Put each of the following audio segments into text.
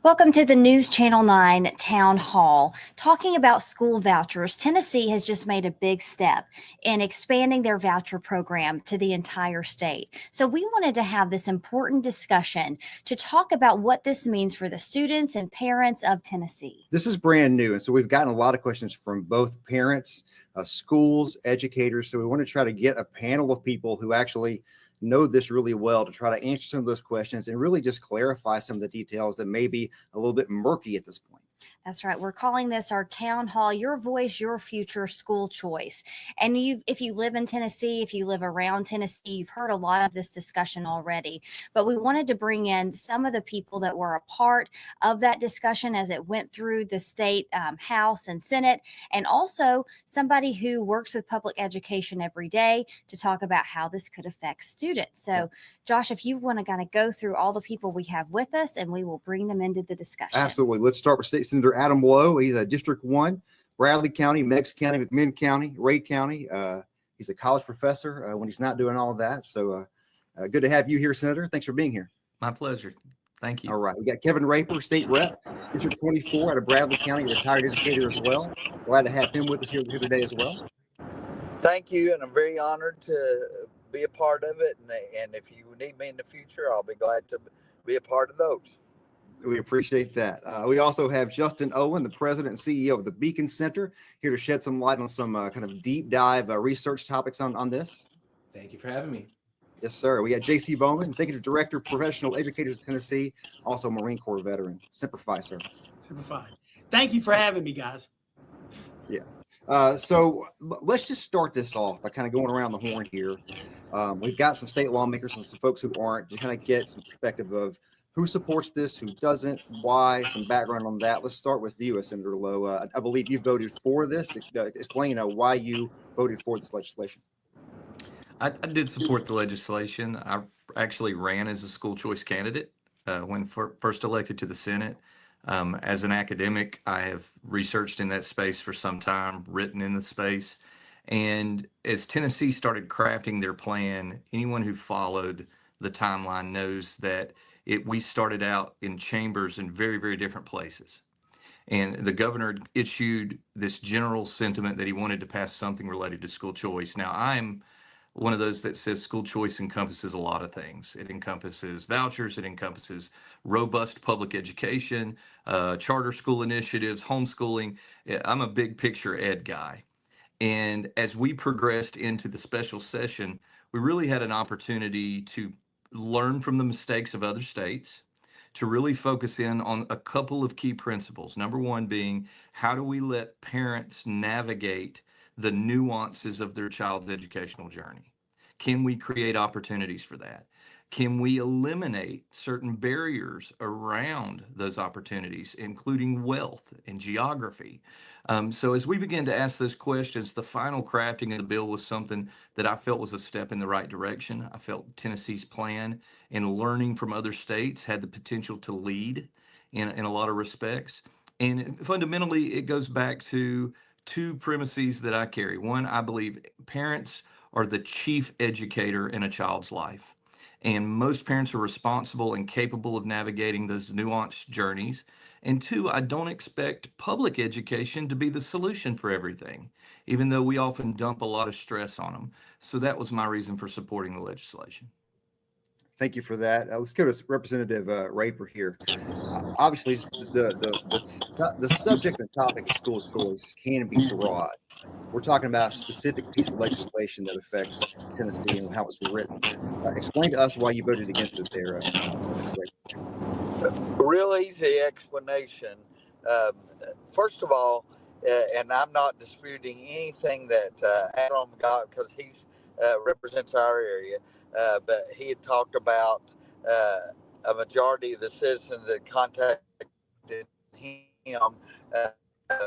Welcome to the News Channel 9 Town Hall. Talking about school vouchers, Tennessee has just made a big step in expanding their voucher program to the entire state. So we wanted to have this important discussion to talk about what this means for the students and parents of Tennessee. This is brand new, and so we've gotten a lot of questions from both parents, schools, educators. So we want to try to get a panel of people who actually know this really well to try to answer some of those questions and really just clarify some of the details that may be a little bit murky at this point. That's right. We're calling this our town hall, your voice, your future school choice. And if you live in Tennessee, if you live around Tennessee, you've heard a lot of this discussion already. But we wanted to bring in some of the people that were a part of that discussion as it went through the state House and Senate, and also somebody who works with public education every day to talk about how this could affect students. So, Josh, if you want to kind of go through all the people we have with us, and we will bring them into the discussion. Absolutely. Let's start with State Senator Adam Lowe. He's a District 1, Bradley County, Meigs County, McMinn County, Ray County. He's a college professor when he's not doing all of that. So good to have you here, Senator. Thanks for being here. My pleasure. Thank you. All right. We got Kevin Raper, State Rep, District 24 out of Bradley County, retired educator as well. Glad to have him with us here today as well. Thank you, and I'm very honored to be a part of it. And if you need me in the future, I'll be glad to be a part of those. We appreciate that. We also have Justin Owen, the president and CEO of the Beacon Center, here to shed some light on some kind of deep dive research topics on this. Thank you for having me. Yes, sir. We got J.C. Bowman, Executive Director, Professional Educators of Tennessee, also Marine Corps veteran. Semper Fi, sir. Semper Fi. Thank you for having me, guys. Yeah. So let's just start this off by kind of going around the horn here. We've got some state lawmakers and some folks who aren't to kind of get some perspective of who supports this, who doesn't, why, some background on that. Let's start with you, Senator Lowe. I believe you voted for this. Explain why you voted for this legislation. I did support the legislation. I actually ran as a school choice candidate when first elected to the Senate. As an academic, I have researched in that space for some time, written in the space. And as Tennessee started crafting their plan, anyone who followed the timeline knows that we started out in chambers in very, very different places. And the governor issued this general sentiment that he wanted to pass something related to school choice. Now, I'm one of those that says school choice encompasses a lot of things. It encompasses vouchers, it encompasses robust public education, charter school initiatives, homeschooling. I'm a big picture ed guy. And as we progressed into the special session, we really had an opportunity to learn from the mistakes of other states, to really focus in on a couple of key principles. Number one being, how do we let parents navigate the nuances of their child's educational journey? Can we create opportunities for that? Can we eliminate certain barriers around those opportunities, including wealth and geography? So as we began to ask those questions, the final crafting of the bill was something that I felt was a step in the right direction. I felt Tennessee's plan and learning from other states had the potential to lead in a lot of respects. And fundamentally, it goes back to two premises that I carry. One, I believe parents are the chief educator in a child's life. And most parents are responsible and capable of navigating those nuanced journeys. And two, I don't expect public education to be the solution for everything, even though we often dump a lot of stress on them. So that was my reason for supporting the legislation. Thank you for that. Let's go to Representative Raper here. Obviously, the subject and topic of school choice can be broad. We're talking about a specific piece of legislation that affects Tennessee and how it's written. Explain to us why you voted against it there. Real easy explanation. First of all, and I'm not disputing anything that Adam got because he represents our area. But he had talked about a majority of the citizens that contacted him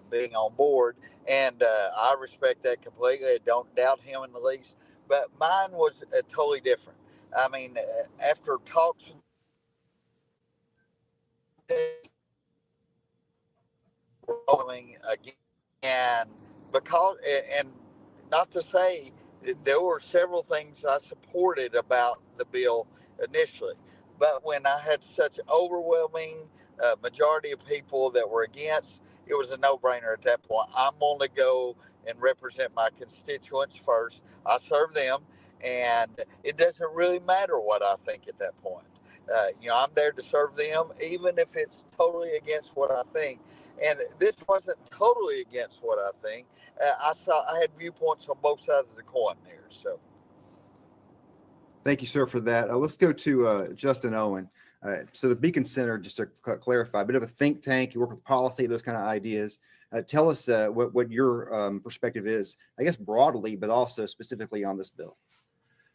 being on board, and I respect that completely. I don't doubt him in the least. But mine was totally different. I mean, after talks again, because and not to say there were several things I supported about the bill initially, but when I had such overwhelming majority of people that were against, it was a no-brainer at that point. I'm going to go and represent my constituents first. I serve them, and it doesn't really matter what I think at that point. I'm there to serve them, even if it's totally against what I think. And this wasn't totally against what I think. I had viewpoints on both sides of the coin there. So, Thank you, sir, for that. Let's go to Justin Owen. So the Beacon Center, just to clarify, a bit of a think tank. You work with policy, those kind of ideas. Tell us what your perspective is, I guess broadly, but also specifically on this bill.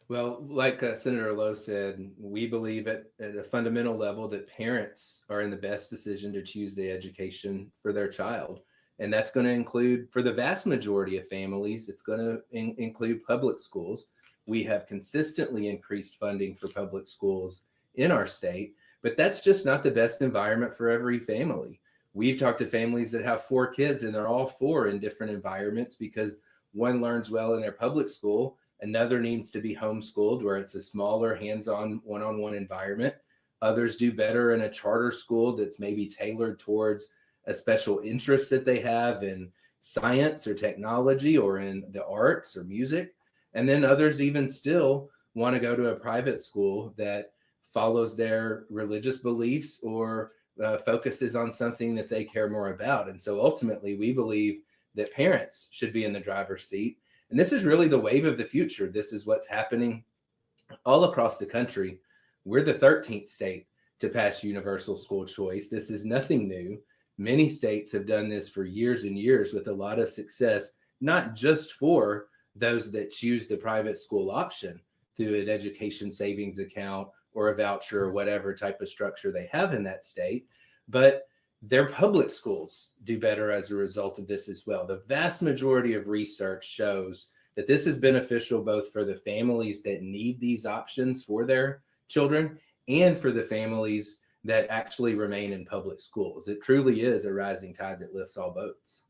Well, like Senator Lowe said, we believe at a fundamental level that parents are in the best decision to choose the education for their child. And that's going to include, for the vast majority of families, it's going to include public schools. We have consistently increased funding for public schools in our state, but that's just not the best environment for every family. We've talked to families that have 4 kids and they're all 4 in different environments because one learns well in their public school. Another needs to be homeschooled where it's a smaller hands-on one-on-one environment. Others do better in a charter school that's maybe tailored towards a special interest that they have in science or technology or in the arts or music. And then others even still want to go to a private school that follows their religious beliefs or focuses on something that they care more about. And so ultimately, we believe that parents should be in the driver's seat. And this is really the wave of the future. This is what's happening all across the country. We're the 13th state to pass universal school choice. This is nothing new. Many states have done this for years and years with a lot of success, not just for those that choose the private school option through an education savings account or a voucher or whatever type of structure they have in that state, but their public schools do better as a result of this as well. The vast majority of research shows that this is beneficial both for the families that need these options for their children and for the families that actually remain in public schools. It truly is a rising tide that lifts all boats.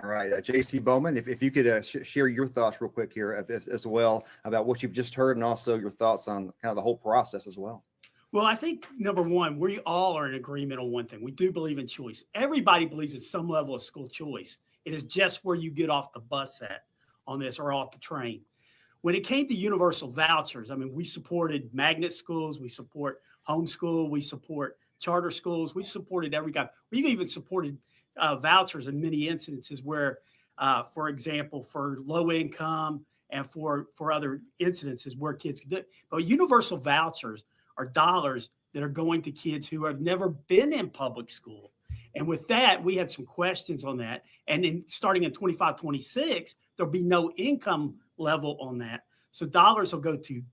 All right, J.C. Bowman, if you could share your thoughts real quick here as well about what you've just heard and also your thoughts on kind of the whole process as well. Well, I think number one, we all are in agreement on one thing. We do believe in choice. Everybody believes in some level of school choice. It is just where you get off the bus at on this or off the train. When it came to universal vouchers, I mean, we supported magnet schools, we support homeschool, we support charter schools, we supported every kind. We even supported vouchers in many instances where, for example, for low income and for other incidences where kids could do it. But universal vouchers are dollars that are going to kids who have never been in public school. And with that, we had some questions on that. And starting in 25, 26, there'll be no income level on that. So dollars will go to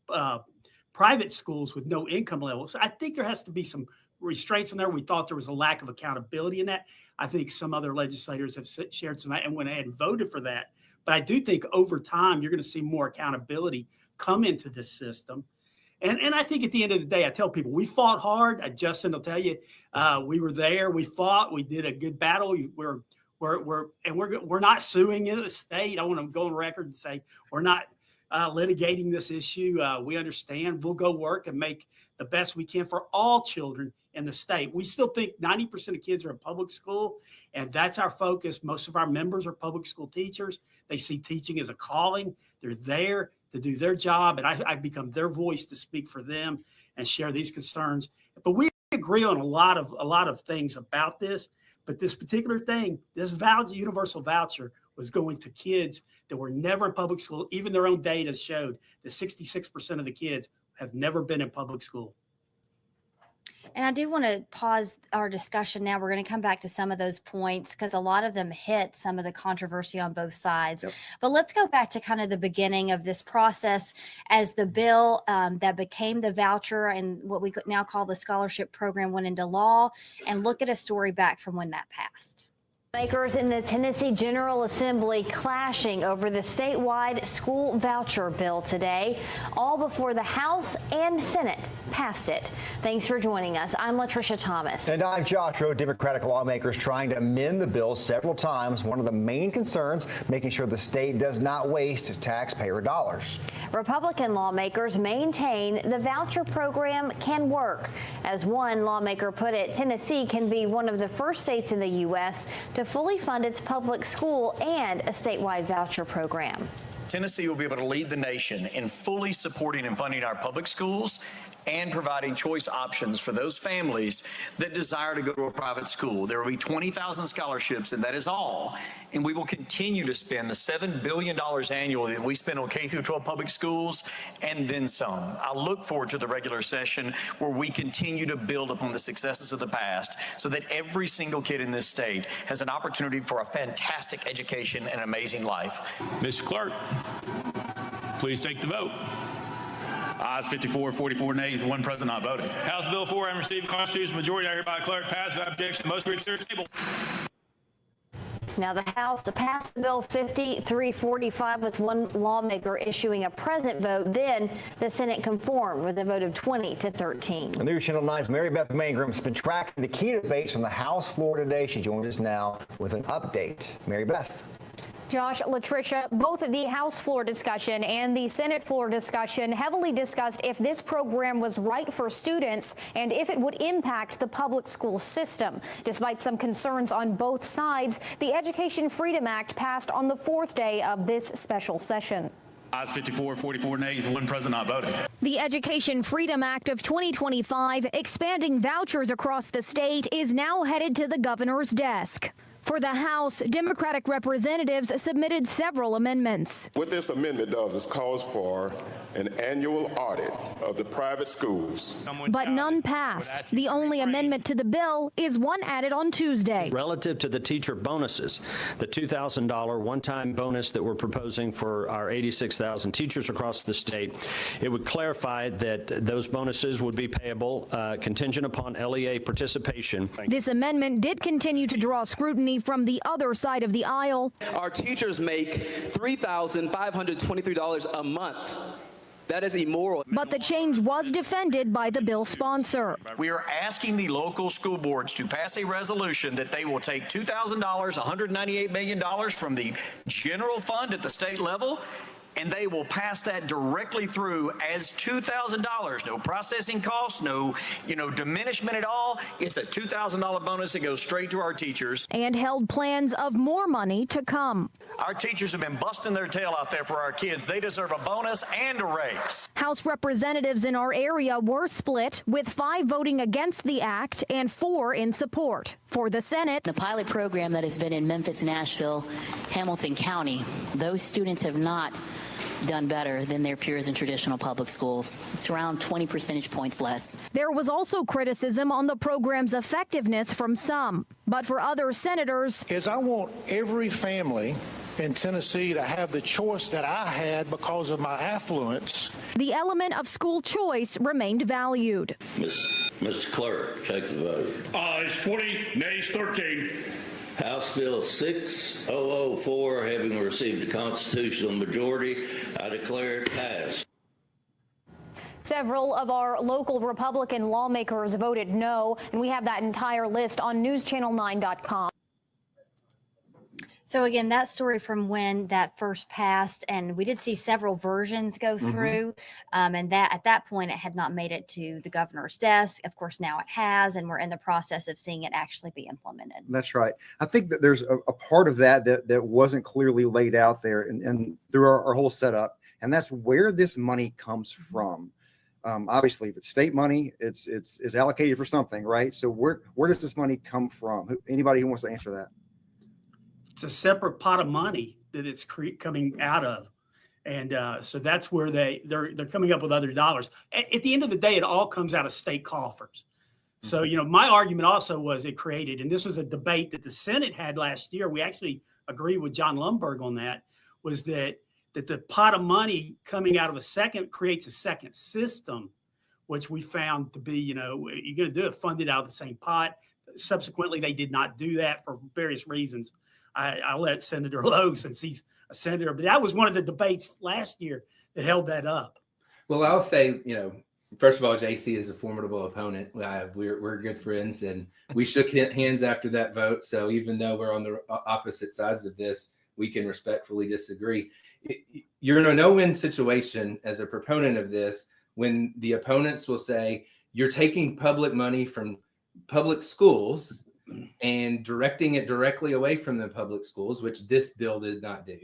private schools with no income level. So I think there has to be some restraints on there. We thought there was a lack of accountability in that. I think some other legislators have shared some and went ahead and voted for that. But I do think over time, you're going to see more accountability come into this system. And I think at the end of the day, I tell people we fought hard. Justin will tell you, we were there. We fought. We did a good battle. We're not suing in the state. I want to go on record and say we're not litigating this issue. We understand. We'll go work and make the best we can for all children in the state. We still think 90% of kids are in public school, and that's our focus. Most of our members are public school teachers. They see teaching as a calling. They're there to do their job, and I become their voice to speak for them and share these concerns. But we agree on a lot of things about this. But this particular thing, this universal voucher was going to kids that were never in public school. Even their own data showed that 66% of the kids have never been in public school. And I do want to pause our discussion now. We're going to come back to some of those points because a lot of them hit some of the controversy on both sides. Yep. But let's go back to kind of the beginning of this process as the bill that became the voucher and what we now call the scholarship program went into law, and look at a story back from when that passed. Lawmakers in the Tennessee General Assembly clashing over the statewide school voucher bill today, all before the House and Senate passed it. Thanks for joining us. I'm Latricia Thomas. And I'm Josh Rowe. Democratic lawmakers trying to amend the bill several times. One of the main concerns, making sure the state does not waste taxpayer dollars. Republican lawmakers maintain the voucher program can work. As one lawmaker put it, Tennessee can be one of the first states in the U.S. to fully fund its public school and a statewide voucher program. Tennessee will be able to lead the nation in fully supporting and funding our public schools and providing choice options for those families that desire to go to a private school. There will be 20,000 scholarships, and that is all. And we will continue to spend the $7 billion annually that we spend on K through 12 public schools and then some. I look forward to the regular session where we continue to build upon the successes of the past so that every single kid in this state has an opportunity for a fantastic education and an amazing life. Mr. Clerk, please take the vote. Ayes 54, 44 nays, one present not voting. House Bill 4 having received a constitutional majority, I hereby declare it passed without objection. Most reconsider table. Now the House passed the bill 53-45 with one lawmaker issuing a present vote. Then the Senate conformed with a vote of 20-13. News Channel 9's Mary Beth Mangrum has been tracking the key debates on the House floor today. She joins us now with an update. Mary Beth. Josh, Latricia, both the House floor discussion and the Senate floor discussion heavily discussed if this program was right for students and if it would impact the public school system. Despite some concerns on both sides, the Education Freedom Act passed on the fourth day of this special session. Ayes 54, 44 nays, one present not voting. The Education Freedom Act of 2025, expanding vouchers across the state, is now headed to the governor's desk. For the House, Democratic representatives submitted several amendments. What this amendment does is calls for an annual audit of the private schools. But none passed. The only amendment to the bill is one added on Tuesday. Relative to the teacher bonuses, the $2,000 one-time bonus that we're proposing for our 86,000 teachers across the state, it would clarify that those bonuses would be payable contingent upon LEA participation. This amendment did continue to draw scrutiny from the other side of the aisle. Our teachers make $3,523 a month. That is immoral. But the change was defended by the bill sponsor. We are asking the local school boards to pass a resolution that they will take $2,000, $198 million from the general fund at the state level, and they will pass that directly through as $2,000. No processing costs, no, diminishment at all. It's a $2,000 bonus that goes straight to our teachers. And held plans of more money to come. Our teachers have been busting their tail out there for our kids. They deserve a bonus and a raise. House representatives in our area were split, with 5 voting against the act and 4 in support. For the Senate, the pilot program that has been in Memphis, Nashville, Hamilton County, those students have not done better than their peers in traditional public schools. It's around 20 percentage points less. There was also criticism on the program's effectiveness from some. But for other senators, I want every family in Tennessee to have the choice that I had because of my affluence. The element of school choice remained valued. Mr. Clerk, take the vote. Ayes 20, nays 13. House Bill 6004 having received a constitutional majority, I declare it passed. Several of our local Republican lawmakers voted no, and we have that entire list on newschannel9.com. So again, that story from when that first passed, and we did see several versions go through, and that at that point it had not made it to the governor's desk. Of course, now it has, and we're in the process of seeing it actually be implemented. That's right. I think that there's a part of that wasn't clearly laid out there and through our whole setup, and that's where this money comes from. Obviously, if it's state money, it's allocated for something, right? So where does this money come from? Anybody who wants to answer that? It's a separate pot of money that it's coming out of. And so that's where they're coming up with other dollars. At the end of the day, it all comes out of state coffers. So, my argument also was it created, and this was a debate that the Senate had last year. We actually agreed with John Lumberg on that, was that the pot of money coming out of creates a second system, which we found to be, you're going to do it funded out of the same pot. Subsequently, they did not do that for various reasons. I let Senator Lowe, since he's a senator, but that was one of the debates last year that held that up. Well, I'll say, first of all, JC is a formidable opponent. We're good friends, and we shook hands after that vote. So even though we're on the opposite sides of this, we can respectfully disagree. You're in a no-win situation as a proponent of this when the opponents will say you're taking public money from public schools and directing it directly away from the public schools, which this bill did not do.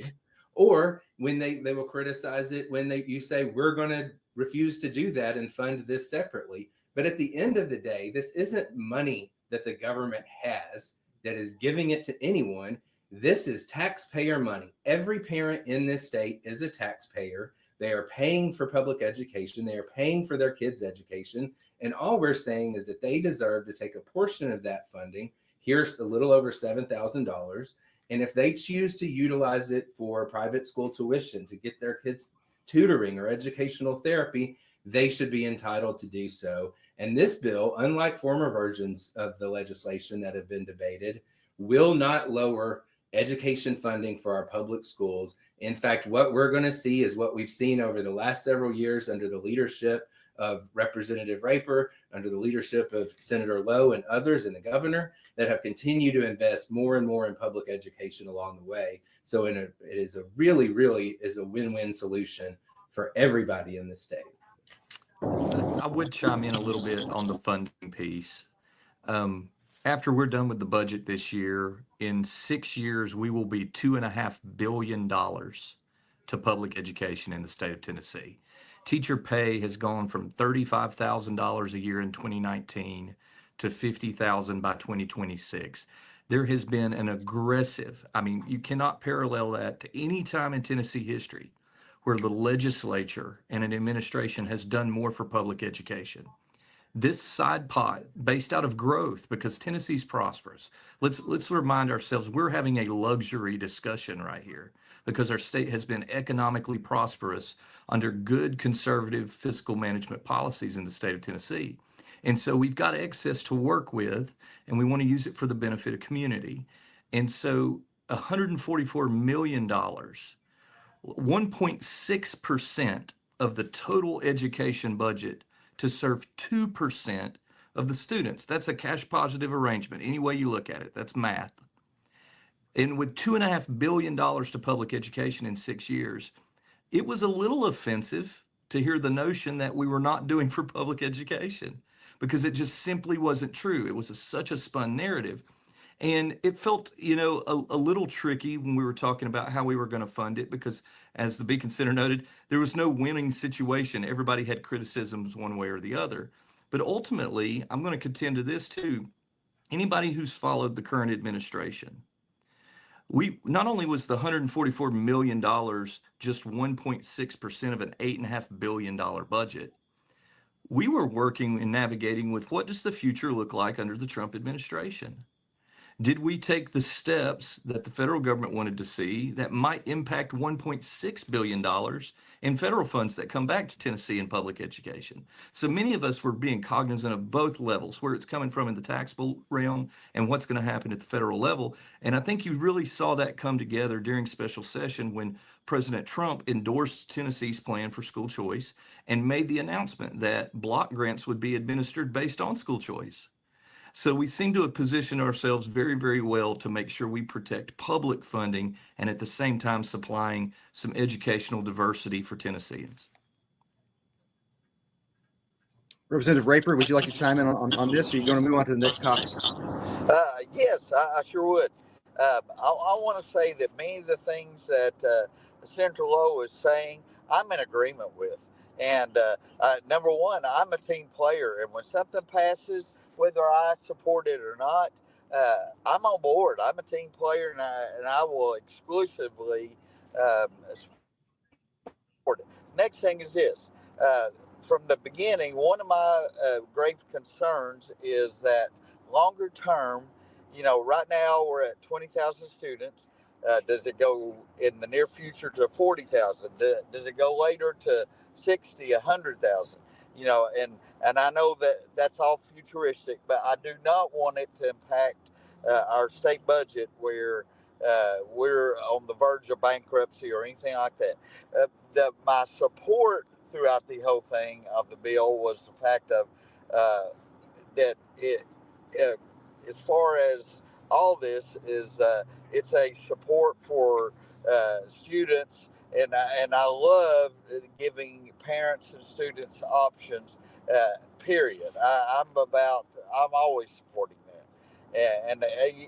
Or when they will criticize it when you say we're going to refuse to do that and fund this separately. But at the end of the day, this isn't money that the government has that is giving it to anyone. This is taxpayer money. Every parent in this state is a taxpayer. They are paying for public education. They are paying for their kids' education. And all we're saying is that they deserve to take a portion of that funding. Here's a little over $7,000. And if they choose to utilize it for private school tuition to get their kids tutoring or educational therapy, they should be entitled to do so. And this bill, unlike former versions of the legislation that have been debated, will not lower education funding for our public schools. In fact, what we're going to see is what we've seen over the last several years under the leadership of Representative Raper, under the leadership of Senator Lowe and others and the governor, that have continued to invest more and more in public education along the way. So it is a really is a win-win solution for everybody in the state. I would chime in a little bit on the funding piece. After we're done with the budget this year, in 6 years, we will be $2.5 billion to public education in the state of Tennessee. Teacher pay has gone from $35,000 a year in 2019 to $50,000 by 2026. There has been an aggressive, you cannot parallel that to any time in Tennessee history where the legislature and an administration has done more for public education. This side pot, based out of growth, because Tennessee's prosperous. Let's remind ourselves we're having a luxury discussion right here because our state has been economically prosperous under good conservative fiscal management policies in the state of Tennessee. And so we've got excess to work with, and we want to use it for the benefit of community. And so $144 million, 1.6% of the total education budget to serve 2% of the students. That's a cash positive arrangement. Any way you look at it, that's math. And with $2.5 billion to public education in 6 years, it was a little offensive to hear the notion that we were not doing for public education because it just simply wasn't true. It was such a spun narrative. And it felt, a little tricky when we were talking about how we were going to fund it because, as the Beacon Center noted, there was no winning situation. Everybody had criticisms one way or the other. But ultimately, I'm going to contend to this too. Anybody who's followed the current administration, we not only was the $144 million just 1.6% of an $8.5 billion budget, we were working and navigating with what does the future look like under the Trump administration? Did we take the steps that the federal government wanted to see that might impact $1.6 billion in federal funds that come back to Tennessee in public education? So many of us were being cognizant of both levels, where it's coming from in the taxable realm and what's going to happen at the federal level. And I think you really saw that come together during special session when President Trump endorsed Tennessee's plan for school choice and made the announcement that block grants would be administered based on school choice. So we seem to have positioned ourselves very, very well to make sure we protect public funding and at the same time supplying some educational diversity for Tennesseans. Representative Raper, would you like to chime in on this, or are you going to move on to the next topic? Yes, I sure would. I want to say that many of the things that Senator Lowe is saying, I'm in agreement with. And number one, I'm a team player, and when something passes, whether I support it or not, I'm on board. I'm a team player, and I will exclusively support it. Next thing is this. From the beginning, one of my great concerns is that longer term, right now we're at 20,000 students. Does it go in the near future to 40,000? Does it go later to 60, 100,000? And And I know that that's all futuristic, but I do not want it to impact our state budget where we're on the verge of bankruptcy or anything like that. My support throughout the whole thing of the bill was the fact of that it, as far as all this is, it's a support for students, and I love giving parents and students options. Period. I'm always supporting that, and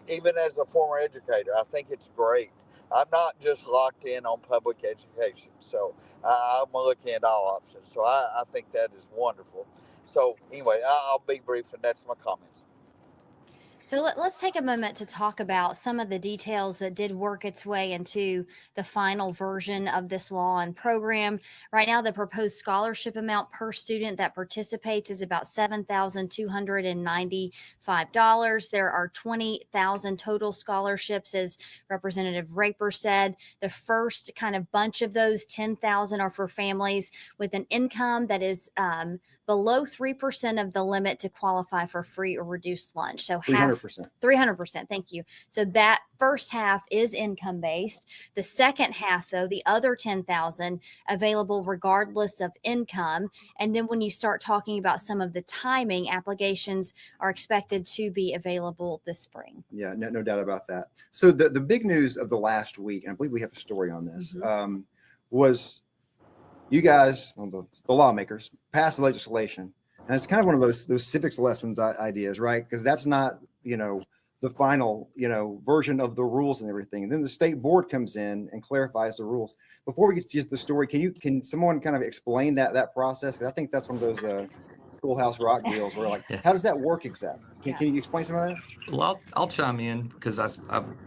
even as a former educator, I think it's great. I'm not just locked in on public education, so I'm looking at all options. So I think that is wonderful. So anyway, I'll be brief, and that's my comments. So let's take a moment to talk about some of the details that did work its way into the final version of this law and program. Right now, the proposed scholarship amount per student that participates is about $7,295. There are 20,000 total scholarships, as Representative Raper said. The first kind of bunch of those 10,000 are for families with an income that is below 3% of the limit to qualify for free or reduced lunch. So 300%. Thank you. So that first half is income based. The second half, though, the other 10,000 available regardless of income. And then when you start talking about some of the timing, applications are expected to be available this spring. Yeah, no doubt about that. So the big news of the last week, and I believe we have a story on this, was you guys, well, the lawmakers, passed the legislation. And it's kind of one of those civics lessons ideas, right? Because that's not, the final, version of the rules and everything. And then the state board comes in and clarifies the rules. Before we get to the story, can someone kind of explain that process? Because I think that's one of those Schoolhouse Rock deals where how does that work exactly? Can you explain some of that? Well, I'll chime in because I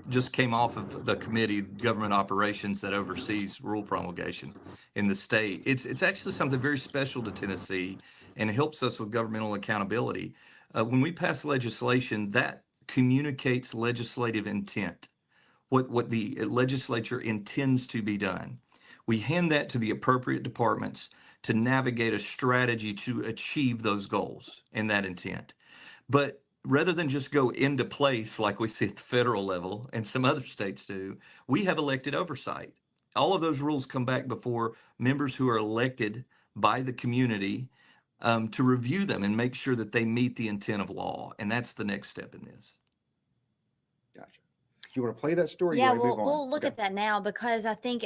just came off of the committee, Government Operations, that oversees rule promulgation in the state. It's actually something very special to Tennessee and helps us with governmental accountability. When we pass legislation, that communicates legislative intent, what the legislature intends to be done. We hand that to the appropriate departments to navigate a strategy to achieve those goals and that intent. But rather than just go into place like we see at the federal level and some other states do, we have elected oversight. All of those rules come back before members who are elected by the community to review them and make sure that they meet the intent of law. And that's the next step in this. Gotcha. Do you want to play that story? Yeah, we'll look at that now because I think,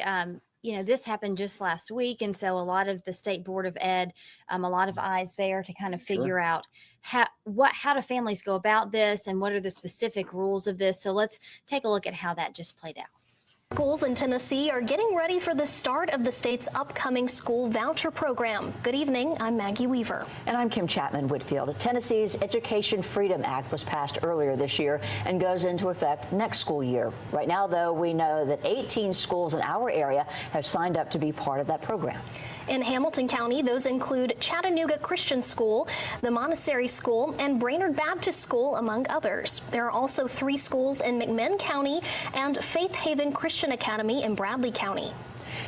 this happened just last week. And so a lot of the State Board of Ed, a lot of eyes there to kind of figure out how do families go about this and what are the specific rules of this. So let's take a look at how that just played out. Schools in Tennessee are getting ready for the start of the state's upcoming school voucher program. Good evening, I'm Maggie Weaver. And I'm Kim Chapman-Whitfield. Tennessee's Education Freedom Act was passed earlier this year and goes into effect next school year. Right now, though, we know that 18 schools in our area have signed up to be part of that program. In Hamilton County, those include Chattanooga Christian School, the Montessori School, and Brainerd Baptist School, among others. There are also 3 schools in McMinn County and Faith Haven Christian Academy in Bradley County.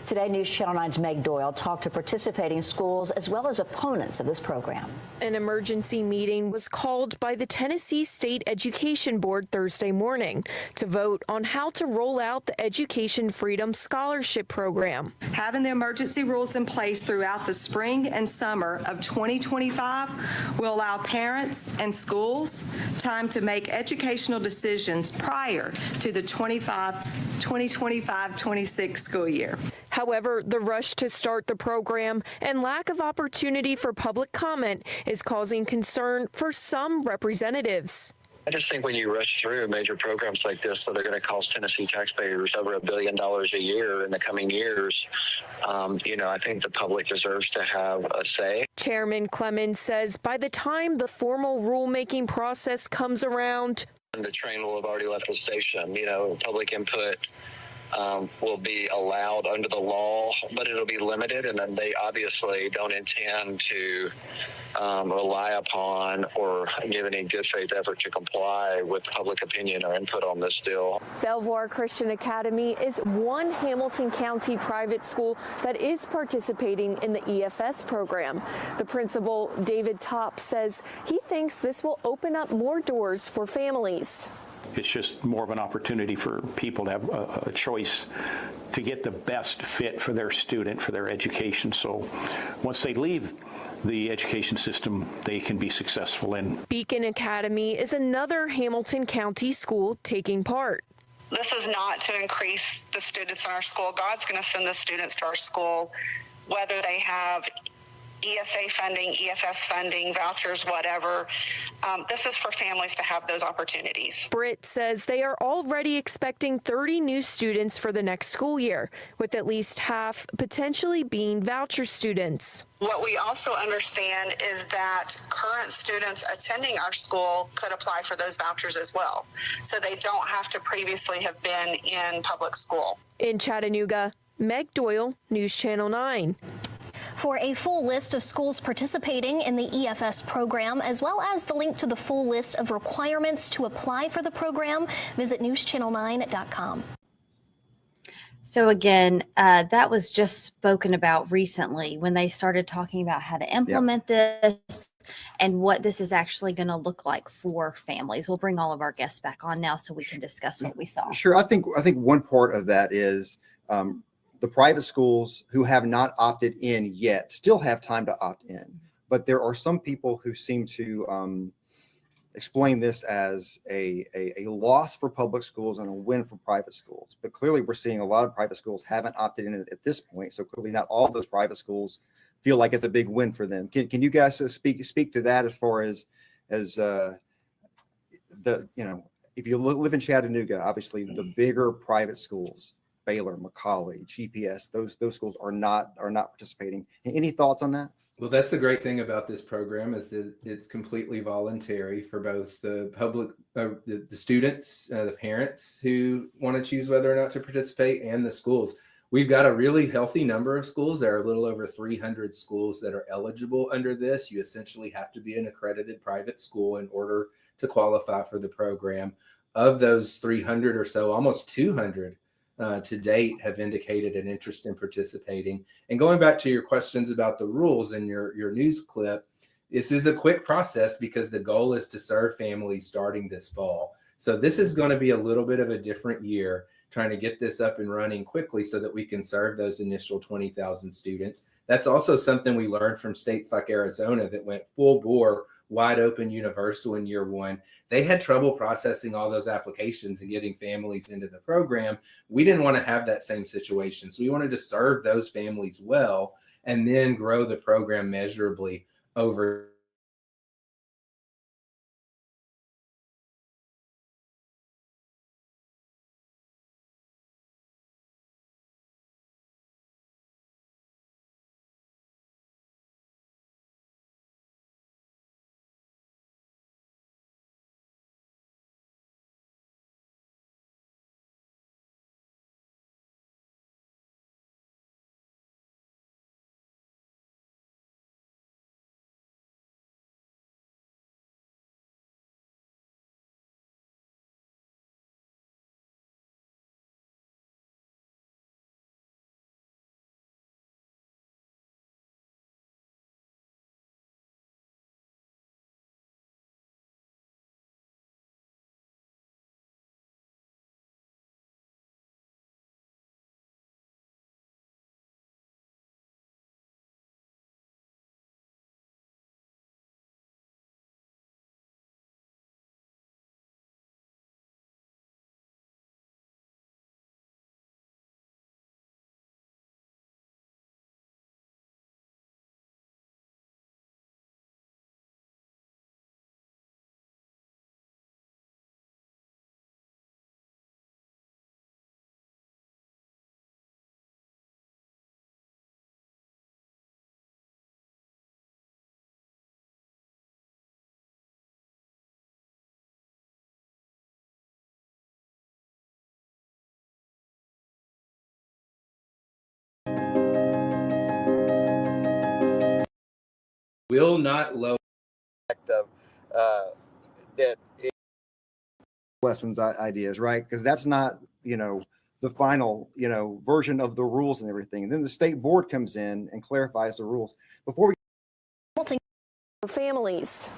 Today, News Channel 9's Meg Doyle talked to participating schools as well as opponents of this program. An emergency meeting was called by the Tennessee State Education Board Thursday morning to vote on how to roll out the Education Freedom Scholarship Program. Having the emergency rules in place throughout the spring and summer of 2025 will allow parents and schools time to make educational decisions prior to the 2025-26 school year. However, the rush to start the program and lack of opportunity for public comment is causing concern for some representatives. I just think when you rush through major programs like this that are going to cost Tennessee taxpayers over $1 billion a year in the coming years, I think the public deserves to have a say. Chairman Clemens says by the time the formal rulemaking process comes around, the train will have already left the station. Public input will be allowed under the law, but it'll be limited, and then they obviously don't intend to rely upon or give any good faith effort to comply with public opinion or input on this deal. Belvoir Christian Academy is one Hamilton County private school that is participating in the EFS program. The principal, David Topp, says he thinks this will open up more doors for families. It's just more of an opportunity for people to have a choice to get the best fit for their student, for their education. So once they leave the education system, they can be successful in. Beacon Academy is another Hamilton County school taking part. This is not to increase the students in our school. God's going to send the students to our school, whether they have ESA funding, EFS funding, vouchers, whatever. This is for families to have those opportunities. Britt says they are already expecting 30 new students for the next school year, with at least half potentially being voucher students. What we also understand is that current students attending our school could apply for those vouchers as well, so they don't have to previously have been in public school. In Chattanooga, Meg Doyle, News Channel 9. For a full list of schools participating in the EFS program, as well as the link to the full list of requirements to apply for the program, visit newschannel9.com. So again, that was just spoken about recently when they started talking about how to implement this and what this is actually going to look like for families. We'll bring all of our guests back on now so we can discuss what we saw. Sure. I think one part of that is the private schools who have not opted in yet still have time to opt in. But there are some people who seem to explain this as a loss for public schools and a win for private schools. But clearly we're seeing a lot of private schools haven't opted in at this point. So clearly not all those private schools feel like it's a big win for them. Can you guys speak to that as far as if you live in Chattanooga, obviously the bigger private schools, Baylor, McCallie, GPS, those schools are not participating. Any thoughts on that? Well, that's the great thing about this program is that it's completely voluntary for both the public, the students, the parents who want to choose whether or not to participate, and the schools. We've got a really healthy number of schools. There are a little over 300 schools that are eligible under this. You essentially have to be an accredited private school in order to qualify for the program. Of those 300 or so, almost 200 to date have indicated an interest in participating. And going back to your questions about the rules in your news clip, this is a quick process because the goal is to serve families starting this fall. So this is going to be a little bit of a different year, trying to get this up and running quickly so that we can serve those initial 20,000 students. That's also something we learned from states like Arizona that went full bore, wide open, universal in year one. They had trouble processing all those applications and getting families into the program. We didn't want to have that same situation. So we wanted to serve those families well and then grow the program measurably over will not lower of that. Lessons ideas, right? Because that's not, the final, version of the rules and everything. And then the state board comes in and clarifies the rules. Before we families.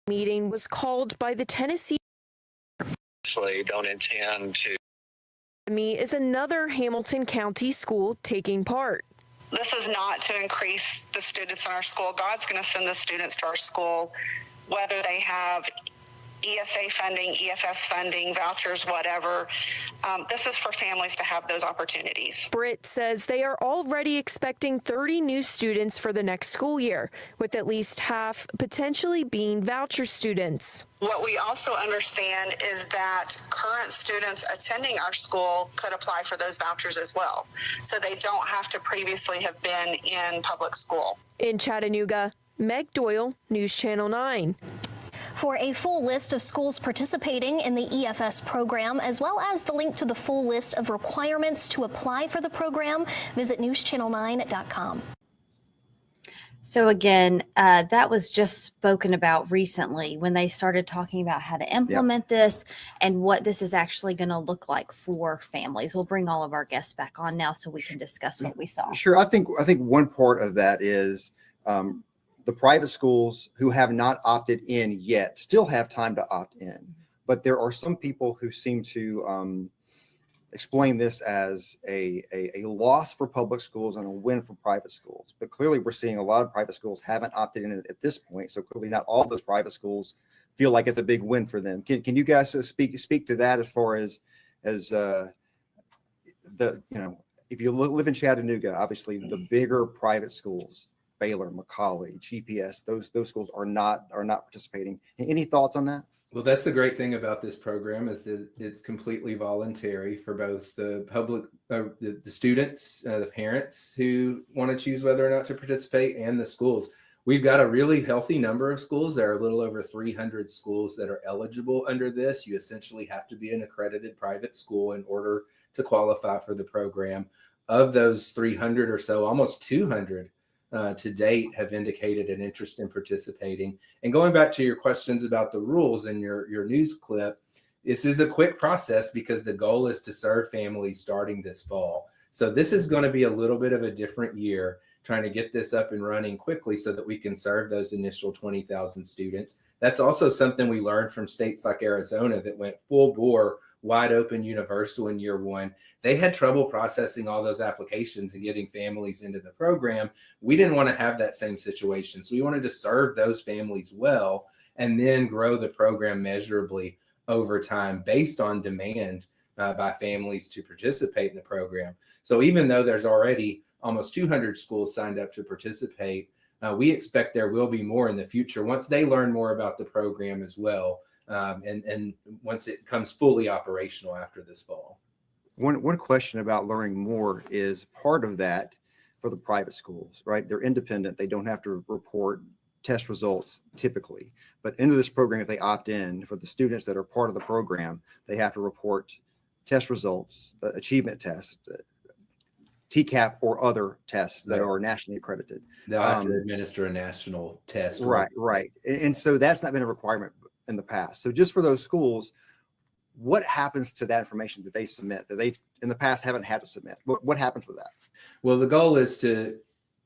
Meeting was called by the Tennessee. Don't intend to. Is another Hamilton County school taking part. This is not to increase the students in our school. God's going to send the students to our school, whether they have ESA funding, EFS funding, vouchers, whatever. This is for families to have those opportunities. Britt says they are already expecting 30 new students for the next school year, with at least half potentially being voucher students. What we also understand is that current students attending our school could apply for those vouchers as well. So they don't have to previously have been in public school. In Chattanooga, Meg Doyle, News Channel 9. For a full list of schools participating in the EFS program, as well as the link to the full list of requirements to apply for the program, visit newschannel9.com. So again, that was just spoken about recently when they started talking about how to implement this and what this is actually going to look like for families. We'll bring all of our guests back on now so we can discuss what we saw. Sure. I think one part of that is the private schools who have not opted in yet still have time to opt in. But there are some people who seem to explain this as a loss for public schools and a win for private schools. But clearly we're seeing a lot of private schools haven't opted in at this point. So clearly not all those private schools feel like it's a big win for them. Can you guys speak to that as far as if you live in Chattanooga, obviously the bigger private schools, Baylor, McCallie, GPS, those schools are not participating. Any thoughts on that? Well, that's the great thing about this program is that it's completely voluntary for both the public, the students, the parents who want to choose whether or not to participate, and the schools. We've got a really healthy number of schools. There are a little over 300 schools that are eligible under this. You essentially have to be an accredited private school in order to qualify for the program. Of those 300 or so, almost 200 to date have indicated an interest in participating. And going back to your questions about the rules in your news clip, this is a quick process because the goal is to serve families starting this fall. So this is going to be a little bit of a different year, trying to get this up and running quickly so that we can serve those initial 20,000 students. That's also something we learned from states like Arizona that went full bore, wide open, universal in year one. They had trouble processing all those applications and getting families into the program. We didn't want to have that same situation. So we wanted to serve those families well and then grow the program measurably over time based on demand by families to participate in the program. So even though there's already almost 200 schools signed up to participate, we expect there will be more in the future once they learn more about the program as well. And once it comes fully operational after this fall. One question about learning more is part of that for the private schools, right? They're independent. They don't have to report test results typically, but into this program, if they opt in, for the students that are part of the program, they have to report test results, achievement tests, TCAP or other tests that are nationally accredited. They'll have to administer a national test. Right. And so that's not been a requirement in the past. So just for those schools, what happens to that information that they submit that they in the past haven't had to submit? What happens with that? Well, the goal is to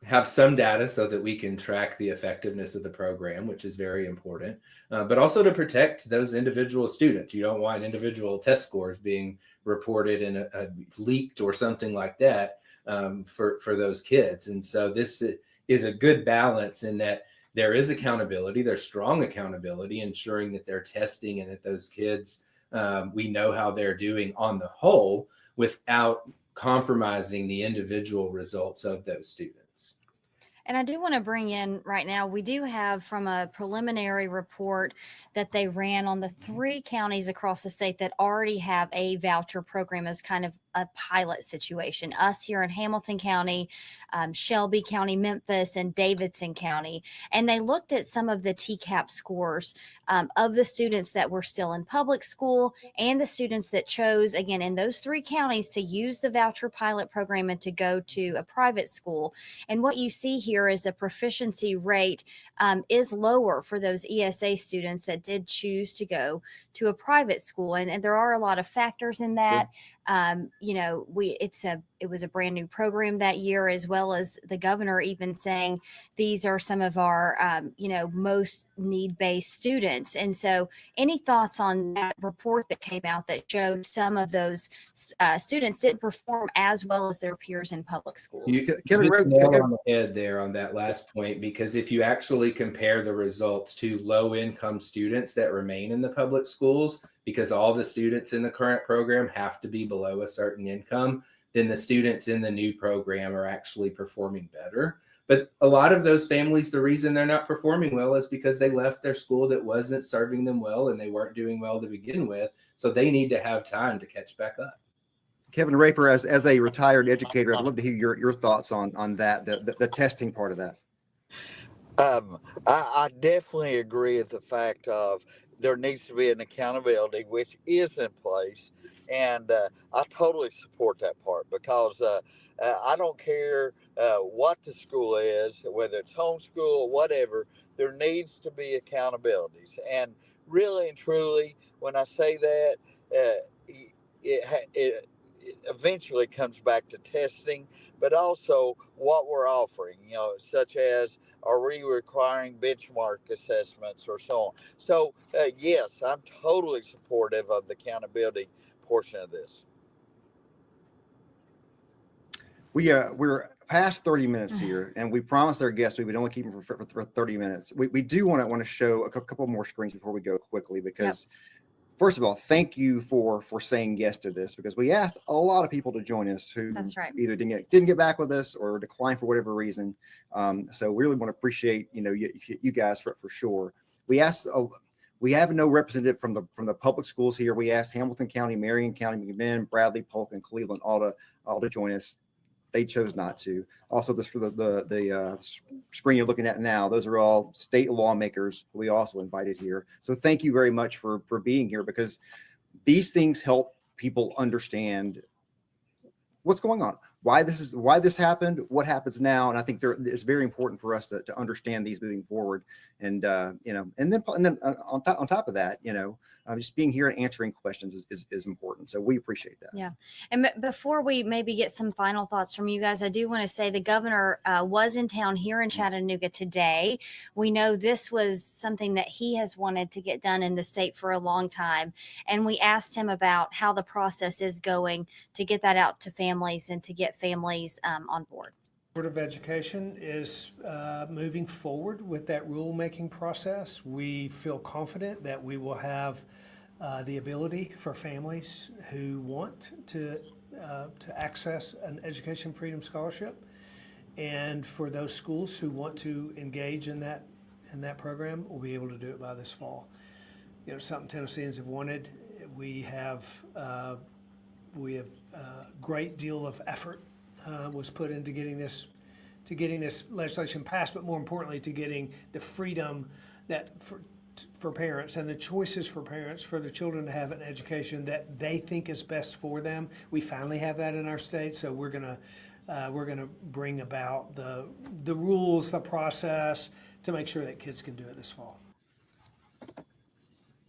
have some data so that we can track the effectiveness of the program, which is very important, but also to protect those individual students. You don't want individual test scores being reported in a leaked or something like that for those kids. And so this is a good balance in that there is accountability, there's strong accountability, ensuring that they're testing and that those kids, we know how they're doing on the whole without compromising the individual results of those students. And I do want to bring in right now, we do have from a preliminary report that they ran on the 3 counties across the state that already have a voucher program as kind of a pilot situation. Us here in Hamilton County, Shelby County, Memphis, and Davidson County. And they looked at some of the TCAP scores of the students that were still in public school and the students that chose, again, in those 3 counties to use the voucher pilot program and to go to a private school. And what you see here year is the proficiency rate is lower for those ESA students that did choose to go to a private school. And there are a lot of factors in that. You know, it was a brand new program that year, as well as the governor even saying these are some of our, you know, most need-based students. And so any thoughts on that report that came out that showed some of those students didn't perform as well as their peers in public schools? You hit the nail on the head there on that last point, because if you actually compare the results to low-income students that remain in the public schools, because all the students in the current program have to be below a certain income, then the students in the new program are actually performing better. But a lot of those families, the reason they're not performing well is because they left their school that wasn't serving them well, and they weren't doing well to begin with. So they need to have time to catch back up. Kevin Raper, as a retired educator, I'd love to hear your thoughts on that, the testing part of that. I definitely agree with the fact of there needs to be an accountability, which is in place. And I totally support that part, because I don't care what the school is, whether it's homeschool or whatever, there needs to be accountabilities. And really and truly, when I say that, it eventually comes back to testing, but also what we're offering, you know, such as, are we requiring benchmark assessments or so on? So yes, I'm totally supportive of the accountability portion of this. We're past 30 minutes here, and we promised our guests we would only keep them for 30 minutes. We do want to show a couple more screens before we go quickly, because first of all, thank you for saying yes to this, because we asked a lot of people to join us who either didn't get back with us or declined for whatever reason. So we really want to appreciate, you know, you guys for sure. We asked. We have no representative from the public schools here. We asked Hamilton County, Marion County, McMinn, Bradley, Polk, and Cleveland all to join us. They chose not to. Also, the screen you're looking at now, those are all state lawmakers we also invited here. So thank you very much for being here, because these things help people understand what's going on, why this happened, what happens now. And I think it's very important for us to understand these moving forward. And you know, and then on top of that, you know, just being here and answering questions is important. So we appreciate that. Yeah. And before we maybe get some final thoughts from you guys, I do want to say the governor was in town here in Chattanooga today. We know this was something that he has wanted to get done in the state for a long time. And we asked him about how the process is going to get that out to families and to get families on board. Board of Education is moving forward with that rulemaking process. We feel confident that we will have the ability for families who want to access an Education Freedom Scholarship, and for those schools who want to engage in that program, we'll be able to do it by this fall. You know, something Tennesseans have wanted. We have a great deal of effort was put into getting this legislation passed, but more importantly, to getting the freedom that for parents and the choices for parents, for the children to have an education that they think is best for them. We finally have that in our state, so we're gonna bring about the rules, the process to make sure that kids can do it this fall.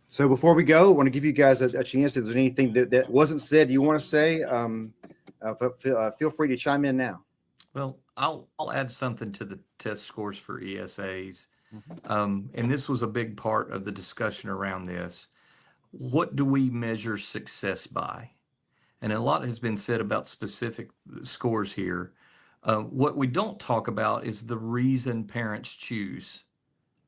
So before we go, I want to give you guys a chance. If there's anything that wasn't said you want to say, feel free to chime in now. Well, I'll add something to the test scores for ESAs. And this was a big part of the discussion around this. What do we measure success by? And a lot has been said about specific scores here. What we don't talk about is the reason parents choose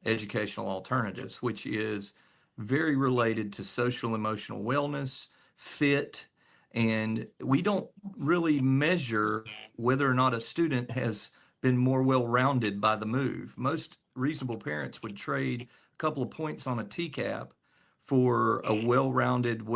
educational alternatives, which is very related to social emotional wellness, fit, and we don't really measure whether or not a student has been more well-rounded by the move. Most reasonable parents would trade a couple of points on a TCAP for a well-rounded,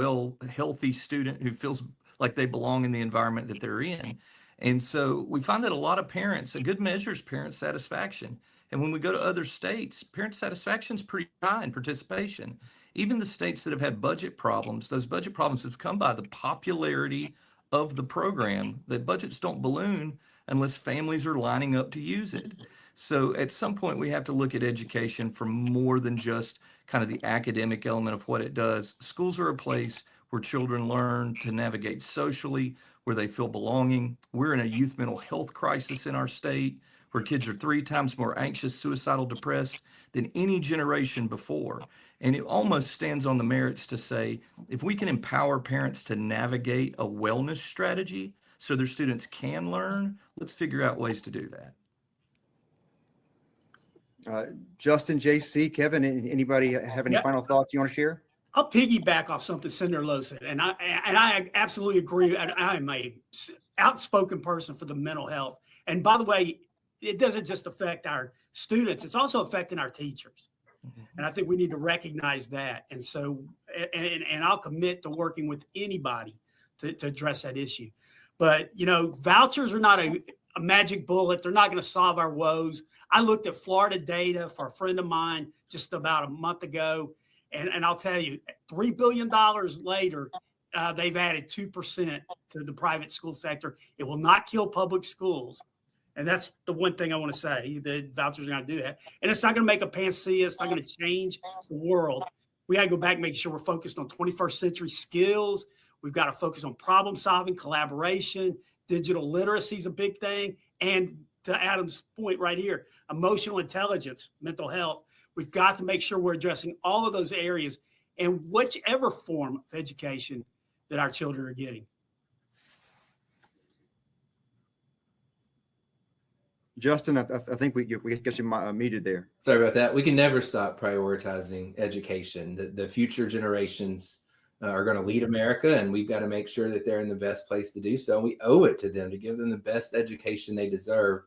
healthy student who feels like they belong in the environment that they're in. And so we find that a lot of parents, a good measure is parent satisfaction. And when we go to other states, parent satisfaction is pretty high in participation. Even the states that have had budget problems, those budget problems have come by the popularity of the program. The budgets don't balloon unless families are lining up to use it. So at some point, we have to look at education from more than just kind of the academic element of what it does. Schools are a place where children learn to navigate socially, where they feel belonging. We're in a youth mental health crisis in our state, where kids are 3 times more anxious, suicidal, depressed than any generation before. And it almost stands on the merits to say, if we can empower parents to navigate a wellness strategy so their students can learn, let's figure out ways to do that. Justin, JC, Kevin, anybody have any final thoughts you want to share? I'll piggyback off something Senator Lowe said, and I absolutely agree. I am a outspoken person for the mental health. And by the way, it doesn't just affect our students; it's also affecting our teachers. And I think we need to recognize that. And so, and I'll commit to working with anybody to address that issue. But vouchers are not a magic bullet. They're not going to solve our woes. I looked at Florida data for a friend of mine just about a month ago. And I'll tell you, $3 billion later, they've added 2% to the private school sector. It will not kill public schools. And that's the one thing I want to say. The vouchers are going to do that. And it's not going to make a panacea. It's not going to change the world. We got to go back and make sure we're focused on 21st century skills. We've got to focus on problem solving, collaboration. Digital literacy is a big thing. And to Adam's point right here, emotional intelligence, mental health. We've got to make sure we're addressing all of those areas in whichever form of education that our children are getting. Justin, I think we get you muted there. Sorry about that. We can never stop prioritizing education. The future generations are going to lead America, and we've got to make sure that they're in the best place to do so. And we owe it to them to give them the best education they deserve.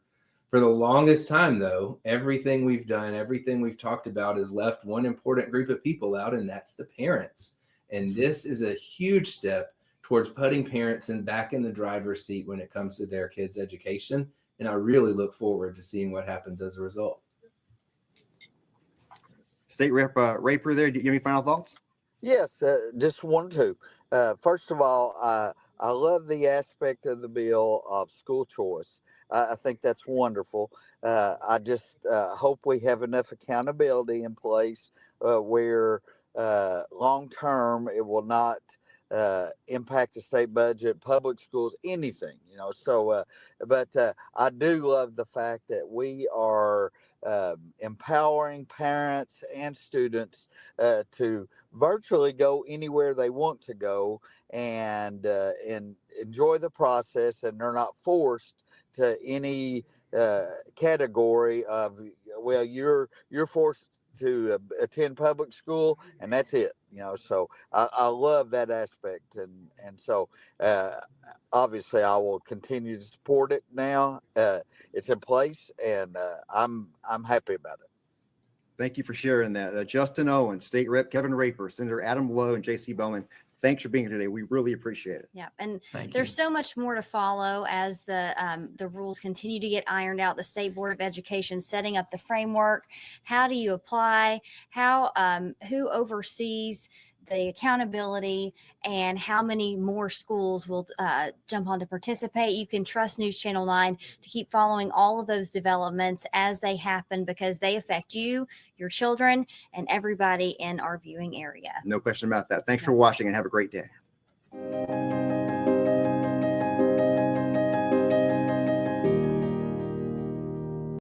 For the longest time, though, everything we've done, everything we've talked about has left one important group of people out, and that's the parents. And this is a huge step towards putting parents back in the driver's seat when it comes to their kids' education. And I really look forward to seeing what happens as a result. State Rep Raper there, do you have any final thoughts? Yes, just one or two. First of all, I love the aspect of the bill of school choice. I think that's wonderful. I just hope we have enough accountability in place where long term it will not impact the state budget, public schools, anything, So, but I do love the fact that we are empowering parents and students to virtually go anywhere they want to go and enjoy the process, and they're not forced to any category of, well, you're forced to attend public school and that's it, So I love that aspect, and so obviously I will continue to support it now. It's in place, and I'm happy about it. Thank you for sharing that. Justin Owen, State Rep Kevin Raper, Senator Adam Lowe, and J.C. Bowman. Thanks for being here today. We really appreciate it. Yeah, and there's so much more to follow as the rules continue to get ironed out. The State Board of Education setting up the framework. How do you apply? Who oversees the accountability, and how many more schools will jump on to participate? You can trust News Channel 9 to keep following all of those developments as they happen, because they affect you, your children, and everybody in our viewing area. No question about that. Thanks for watching, and have a great day.